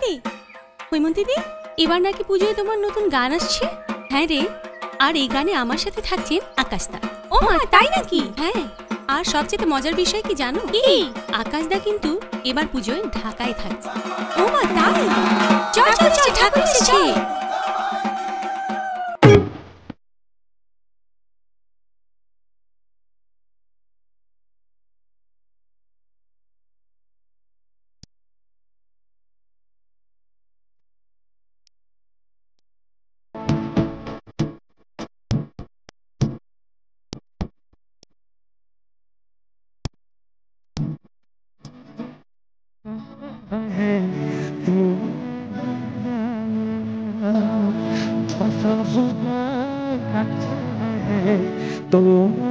দি, হৈমন্তী দি, এবার নাকি পুজোয় তোমার নতুন গান আসছে? হ্যাঁ রে, আর এই গানে আমার সাথে থাকছেন আকাশদা। ও মা, তাই নাকি? হ্যাঁ, আর সবচেয়ে মজার বিষয় কি জানো? কি? আকাশদা কিন্তু এবার পুজোয় ঢাকায় থাকছে। ও মা, তাই? চল চল চল, ঠাকুর এসেছে। तो